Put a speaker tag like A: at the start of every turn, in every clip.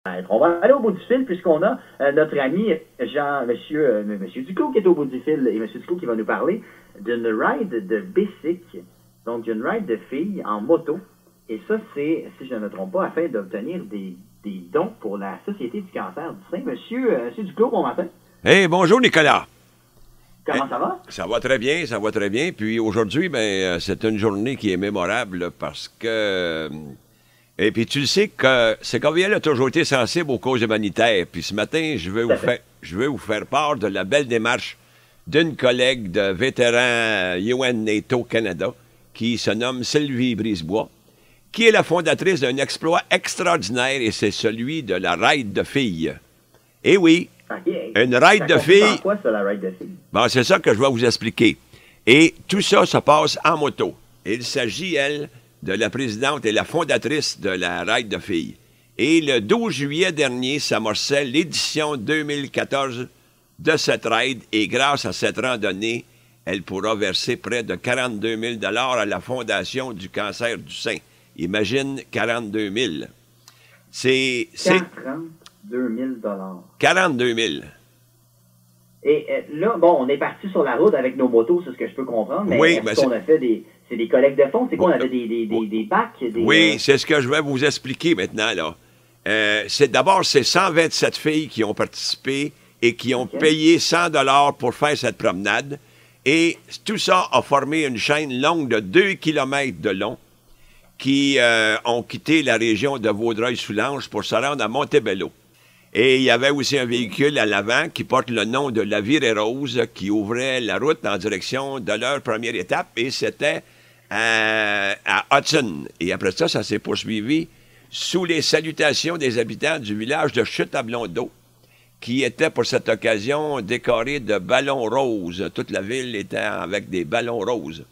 A: On va aller au bout du fil puisqu'on a notre ami Monsieur Duclos qui est au bout du fil et Monsieur Duclos qui va nous parler d'une ride de bicycle, donc d'une ride de filles en moto. Et ça, c'est, si je ne me trompe pas, afin d'obtenir des dons pour la Société du cancer du sein. Monsieur Duclos, bon matin.
B: Hey, bonjour Nicolas.
A: Comment ça va?
B: Ça va très bien, ça va très bien. Puis aujourd'hui, ben, c'est une journée qui est mémorable parce que... Et puis tu le sais que CKVL a toujours été sensible aux causes humanitaires. Puis ce matin, je veux vous faire part de la belle démarche d'une collègue de vétéran UN NATO Canada qui se nomme Sylvie Brisebois, qui est la fondatrice d'un exploit extraordinaire et c'est celui de la ride de filles. Eh oui, une ride de filles.
A: Quoi, ça, la ride de filles?
B: Bon, c'est ça que je vais vous expliquer. Et tout ça se passe en moto. Il s'agit, elle, de la présidente et la fondatrice de la ride de filles. Et le 12 juillet dernier s'amorçait l'édition 2014 de cette ride. Et grâce à cette randonnée, elle pourra verser près de 42 000 $ à la Fondation du cancer du sein. Imagine 42 000. C'est
A: 42 000 $.
B: 42 000.
A: Et là, bon, on est parti sur la route avec nos motos, c'est ce que je peux comprendre, mais
B: oui,
A: est-ce qu'on a fait c'est des collectes de fonds? C'est quoi, on avait des bacs?
B: Oui, c'est ce que je vais vous expliquer maintenant, là. D'abord, c'est 127 filles qui ont participé et qui ont payé 100 $ pour faire cette promenade. Et tout ça a formé une chaîne longue de 2 km de long qui ont quitté la région de Vaudreuil-Soulanges pour se rendre à Montebello. Et il y avait aussi un véhicule à l'avant qui porte le nom de la Virée Rose qui ouvrait la route en direction de leur première étape et c'était à Hudson. Et après ça, ça s'est poursuivi sous les salutations des habitants du village de Chute-à-Blondeau qui était pour cette occasion décoré de ballons roses. Toute la ville était avec des ballons roses.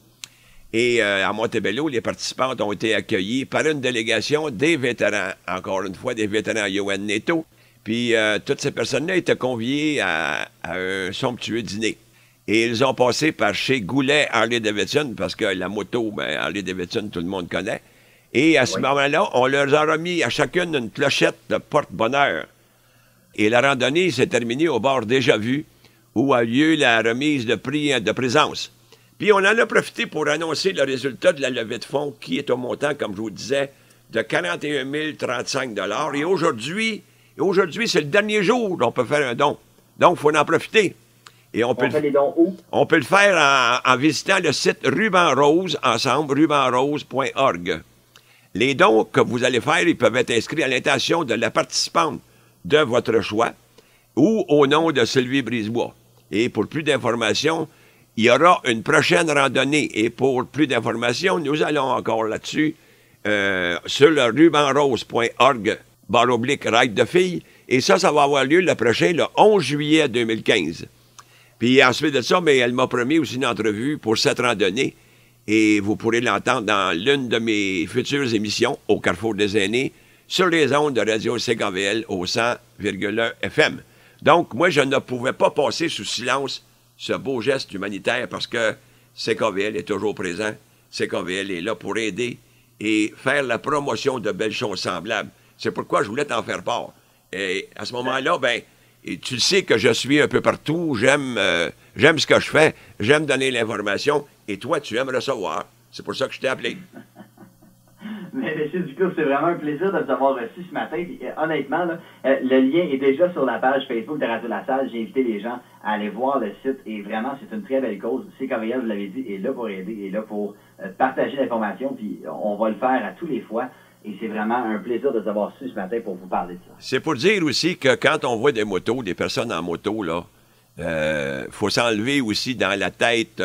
B: Et à Montebello, les participantes ont été accueillies par une délégation des vétérans, encore une fois des vétérans UN NATO. Puis toutes ces personnes-là étaient conviées à un somptueux dîner. Et ils ont passé par chez Goulet Harley-Davidson, parce que la moto, ben, Harley-Davidson, tout le monde connaît. Et à ce moment-là, on leur a remis à chacune une clochette de porte-bonheur. Et la randonnée s'est terminée au bord déjà vu, où a lieu la remise de prix de présence. Puis on en a profité pour annoncer le résultat de la levée de fonds, qui est au montant, comme je vous disais, de 41 035 $. Et aujourd'hui, c'est le dernier jour où on peut faire un don. Donc, il faut en profiter. Et on fait
A: les dons où?
B: On peut le faire en visitant le site Ruban Rose, ensemble, rubanrose.org. Les dons que vous allez faire, ils peuvent être inscrits à l'intention de la participante de votre choix ou au nom de Sylvie Brisebois. Et pour plus d'informations, il y aura une prochaine randonnée. Et pour plus d'informations, nous allons encore là-dessus sur le rubanrose.org /ride de filles. Et ça va avoir lieu le prochain, le 11 juillet 2015. Puis ensuite de ça, elle m'a promis aussi une entrevue pour cette randonnée. Et vous pourrez l'entendre dans l'une de mes futures émissions au Carrefour des aînés sur les ondes de Radio CKVL au 100,1 FM. Donc, moi, je ne pouvais pas passer sous silence ce beau geste humanitaire parce que CKVL est toujours présent. CKVL est là pour aider et faire la promotion de belles choses semblables. C'est pourquoi je voulais t'en faire part. Et à ce moment-là, et tu le sais que je suis un peu partout, j'aime ce que je fais, j'aime donner l'information, et toi, tu aimes recevoir. C'est pour ça que je t'ai appelé.
A: Mais M. Duclos, c'est vraiment un plaisir de vous avoir reçu ce matin. Puis, honnêtement, là, le lien est déjà sur la page Facebook de Radio La Salle. J'ai invité les gens à aller voir le site, et vraiment, c'est une très belle cause. CKVL, vous l'avez dit, est là pour aider, est là pour partager l'information, puis on va le faire à tous les fois. Et c'est vraiment un plaisir de vous avoir reçu ce matin pour vous parler de ça.
B: C'est pour dire aussi que quand on voit des motos, des personnes en moto, là, faut s'enlever aussi dans la tête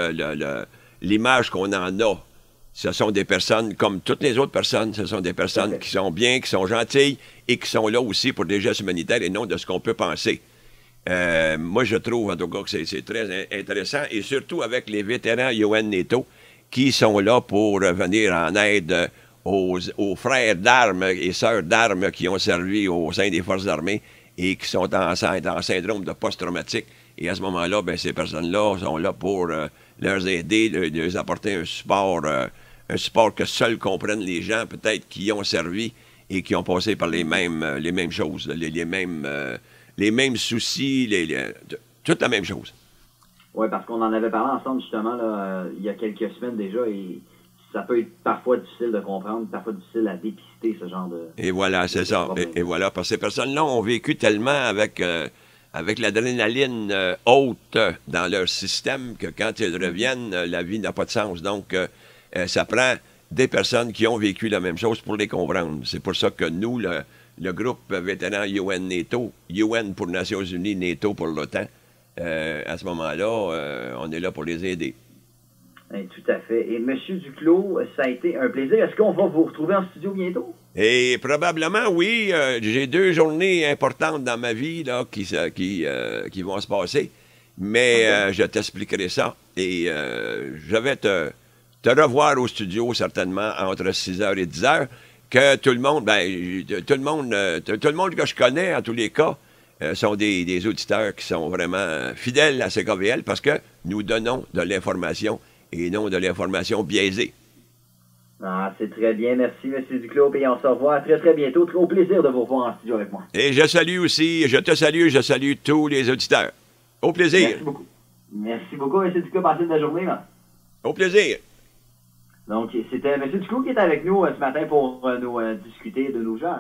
B: l'image qu'on en a. Ce sont des personnes, comme toutes les autres personnes, ce sont des personnes qui sont bien, qui sont gentilles et qui sont là aussi pour des gestes humanitaires et non de ce qu'on peut penser. Moi, je trouve en tout cas que c'est très intéressant et surtout avec les vétérans UN NATO qui sont là pour venir en aide aux frères d'armes et sœurs d'armes qui ont servi au sein des forces armées et qui sont en syndrome de post-traumatique. Et à ce moment-là, ces personnes-là sont là pour leur aider, leur apporter un support que seuls comprennent les gens, peut-être, qui ont servi et qui ont passé par les mêmes choses, les mêmes soucis, toute la même chose.
A: Oui, parce qu'on en avait parlé ensemble justement là, il y a quelques semaines déjà et ça peut être parfois difficile de comprendre, parfois difficile à dépister ce genre de...
B: Et voilà, c'est ça. Et voilà, parce que ces personnes-là ont vécu tellement avec l'adrénaline haute dans leur système que quand ils reviennent, la vie n'a pas de sens. Donc, ça prend des personnes qui ont vécu la même chose pour les comprendre. C'est pour ça que nous, le groupe vétéran UN-NATO, UN pour Nations Unies, NATO pour l'OTAN, à ce moment-là, on est là pour les aider.
A: Tout à fait. Et M. Duclos, ça a été un plaisir. Est-ce qu'on va vous retrouver en studio bientôt?
B: Et probablement, oui. J'ai 2 journées importantes dans ma vie là, qui vont se passer. Mais je t'expliquerai ça. Et je vais te revoir au studio certainement entre 6h et 10h. Que tout le monde, tout le monde que je connais, en tous les cas, sont des auditeurs qui sont vraiment fidèles à CKVL parce que nous donnons de l'information et non de l'information biaisée.
A: Ah, c'est très bien. Merci, M. Duclos. Et on se revoit très, très bientôt. Au plaisir de vous revoir en studio avec moi.
B: Et je te salue tous les auditeurs. Au plaisir.
A: Merci beaucoup. Merci beaucoup, M. Duclos. Passez de la journée. Là.
B: Au plaisir.
A: Donc, c'était M. Duclos qui était avec nous ce matin pour nous discuter de nos gens.